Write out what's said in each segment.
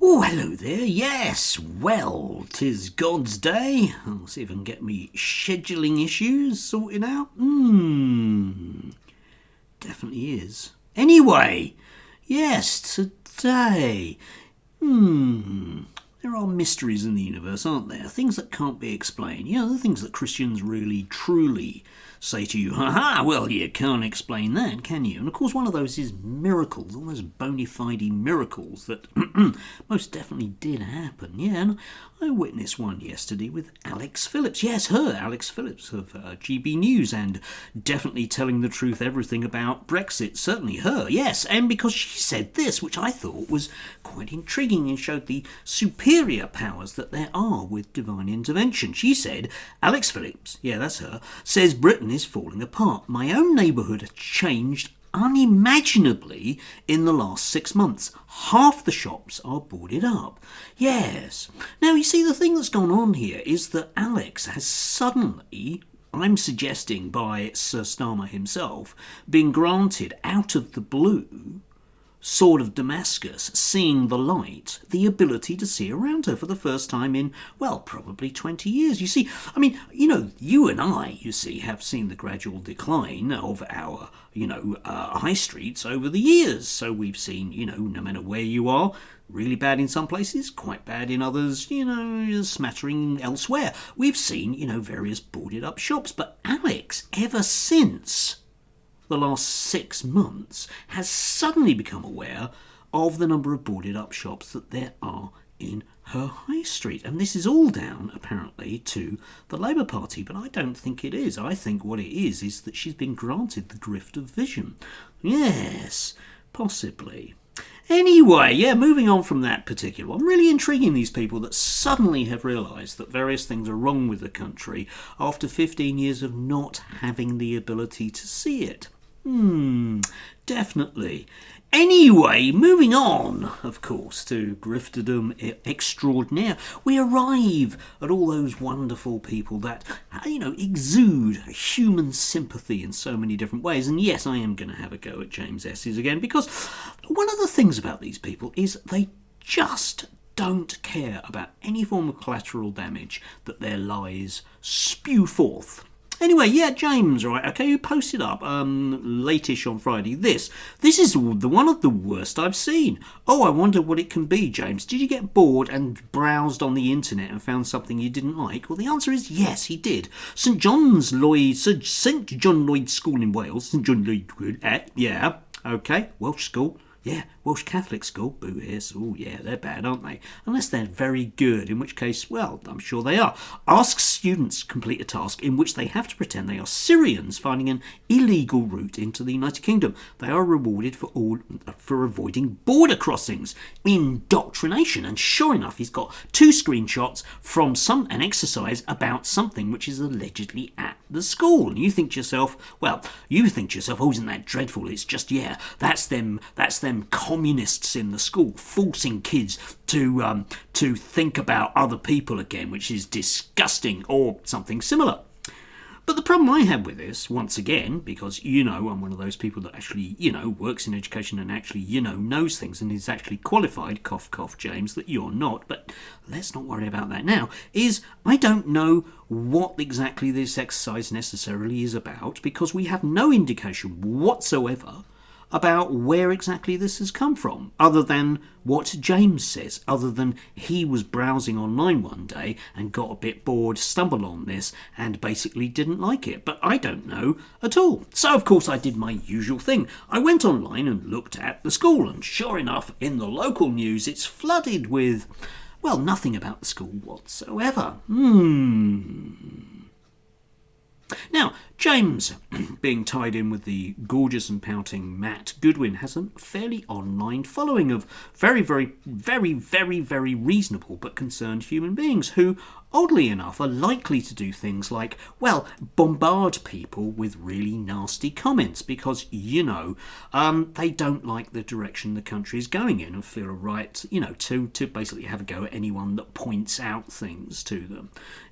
Oh, hello there. Yes, well, 'tis God's day. I'll see if I can get me scheduling issues sorted out. Definitely is. Anyway, yes, today. There are mysteries in the universe, aren't there? Things that can't be explained. You know, the things that Christians really, truly say to you, ha, well, you can't explain that, can you? And of course, one of those is miracles, all those bona fide miracles that most definitely did happen. Yeah, and I witnessed one yesterday with Alex Phillips. Yes, her, Alex Phillips of GB News, and definitely telling the truth, everything about Brexit. Certainly her, yes, and because she said this, which I thought was quite intriguing and showed the superior powers that there are with divine intervention. She said, Alex Phillips, yeah, that's her, says Britain is falling apart. My own neighbourhood has changed unimaginably in the last 6 months. Half the shops are boarded up. Yes. Now, you see, the thing that's gone on here is that Alex has suddenly, I'm suggesting by Sir Starmer himself, been granted out of the blue, Sword of Damascus, seeing the light, the ability to see around her for the first time in, well, probably 20 years. You see, I mean, you and I, you see, have seen the gradual decline of our, high streets over the years. So we've seen, no matter where you are, really bad in some places, quite bad in others, smattering elsewhere. We've seen, various boarded up shops. But Alex, ever since the last 6 months, has suddenly become aware of the number of boarded up shops that there are in her high street. And this is all down, apparently, to the Labour Party, but I don't think it is. I think what it is that she's been granted the grift of vision. Yes, possibly. Anyway, yeah, moving on from that particular one, really intriguing, these people that suddenly have realised that various things are wrong with the country after 15 years of not having the ability to see it. Definitely. Anyway, moving on, of course, to grifterdom extraordinaire, we arrive at all those wonderful people that, exude human sympathy in so many different ways. And yes, I am going to have a go at James S's again, because one of the things about these people is they just don't care about any form of collateral damage that their lies spew forth. Anyway, yeah, James, right, okay, who posted up late-ish on Friday this is the one of the worst I've seen. Oh, I wonder what it can be, James. Did you get bored and browsed on the internet and found something you didn't like? Well, the answer is yes, he did. St John Lloyd School in Wales, St John Lloyd, yeah, okay, Welsh school. Yeah, Welsh Catholic school, boo here, oh yeah, they're bad, aren't they? Unless they're very good, in which case, well, I'm sure they are. Asks students complete a task in which they have to pretend they are Syrians finding an illegal route into the United Kingdom. They are rewarded for avoiding border crossings. Indoctrination. And sure enough, he's got 2 screenshots from an exercise about something which is allegedly at the school. And you think to yourself, oh, isn't that dreadful? It's just, yeah, that's them communists in the school forcing kids to think about other people again, which is disgusting, or something similar. But the problem I had with this, once again, because, I'm one of those people that actually, works in education and actually, knows things and is actually qualified, cough, cough, James, that you're not, but let's not worry about that now, is I don't know what exactly this exercise necessarily is about, because we have no indication whatsoever about where exactly this has come from, other than what James says, other than he was browsing online one day and got a bit bored, stumbled on this, and basically didn't like it. But I don't know at all. So, of course, I did my usual thing. I went online and looked at the school, and sure enough, in the local news, it's flooded with, well, nothing about the school whatsoever. Now, James, being tied in with the gorgeous and pouting Matt Goodwin, has a fairly online following of very, very, very, very, very reasonable but concerned human beings who, oddly enough, are likely to do things like, well, bombard people with really nasty comments because, they don't like the direction the country is going in and feel a right, to basically have a go at anyone that points out things to them.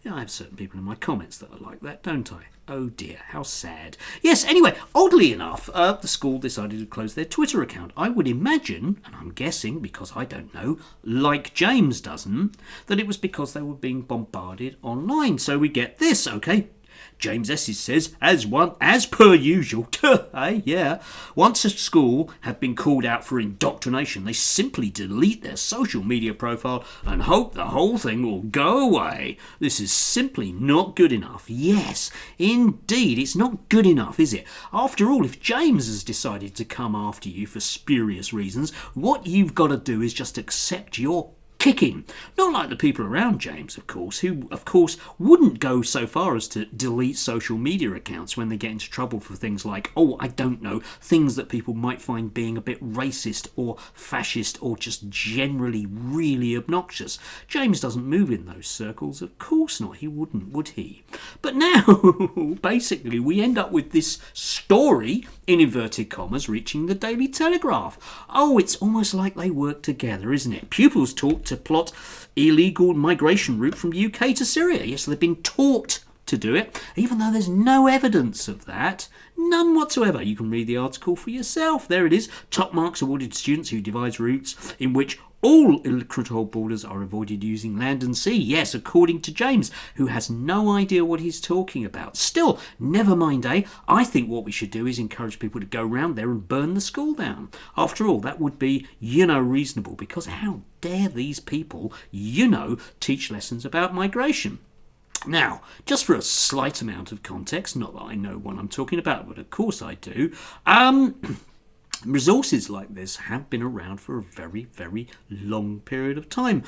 I have certain people in my comments that are like that, don't I? Oh dear, how sad. Yes, anyway, oddly enough, the school decided to close their Twitter account. I would imagine, and I'm guessing because I don't know, like James doesn't, that it was because they were being bombarded online. So we get this, okay? James Esses says, as per usual, yeah, once a school have been called out for indoctrination, they simply delete their social media profile and hope the whole thing will go away. This is simply not good enough. Yes, indeed, it's not good enough, is it? After all, if James has decided to come after you for spurious reasons, what you've got to do is just accept your kicking. Not like the people around James, of course, who, of course, wouldn't go so far as to delete social media accounts when they get into trouble for things like, I don't know, things that people might find being a bit racist or fascist or just generally really obnoxious. James doesn't move in those circles, of course not. He wouldn't, would he? But now, basically, we end up with this story, in inverted commas, reaching the Daily Telegraph. It's almost like they work together, isn't it? Pupils taught to plot illegal migration route from UK to Syria. Yes, they've been taught to do it, even though there's no evidence of that. None whatsoever. You can read the article for yourself. There it is. Top marks awarded to students who devise routes in which all controlled borders are avoided using land and sea. Yes, according to James, who has no idea what he's talking about. Still, never mind, I think what we should do is encourage people to go round there and burn the school down. After all, that would be, reasonable, because how dare these people, teach lessons about migration? Now, just for a slight amount of context, not that I know what I'm talking about, but of course I do, resources like this have been around for a very, very long period of time.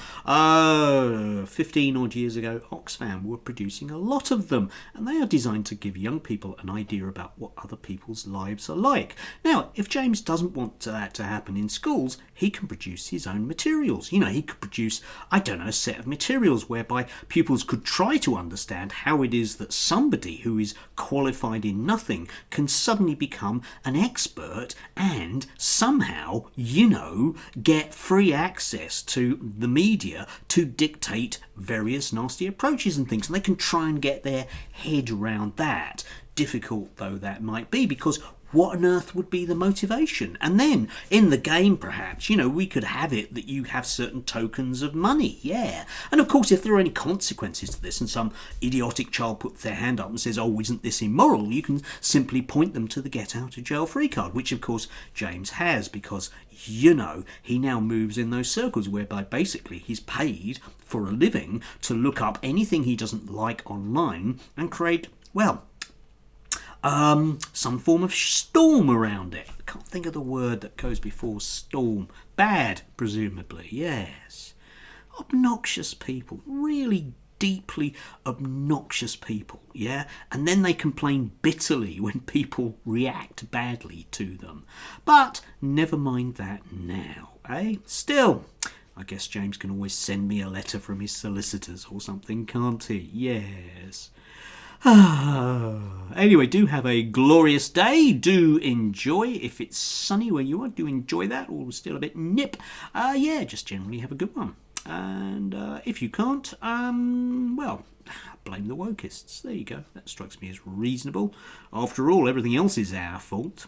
15 odd years ago, Oxfam were producing a lot of them, and they are designed to give young people an idea about what other people's lives are like. Now, if James doesn't want that to happen in schools, he can produce his own materials. He could produce, a set of materials whereby pupils could try to understand how it is that somebody who is qualified in nothing can suddenly become an expert and somehow, get free access to the media to dictate various nasty approaches and things. And they can try and get their head around that, difficult though that might be, because what on earth would be the motivation? And then, in the game perhaps, we could have it that you have certain tokens of money, yeah. And of course, if there are any consequences to this and some idiotic child puts their hand up and says, isn't this immoral? You can simply point them to the get out of jail free card, which of course James has, because, he now moves in those circles whereby basically he's paid for a living to look up anything he doesn't like online and create, some form of storm around it. I can't think of the word that goes before storm. Bad, presumably, yes. Obnoxious people, really deeply obnoxious people, yeah? And then they complain bitterly when people react badly to them. But never mind that now, Still, I guess James can always send me a letter from his solicitors or something, can't he? Yes. Anyway, do have a glorious day. Do enjoy. If it's sunny where you are, do enjoy that, or still a bit nip. Just generally have a good one. And if you can't, blame the wokists. There you go. That strikes me as reasonable. After all, everything else is our fault.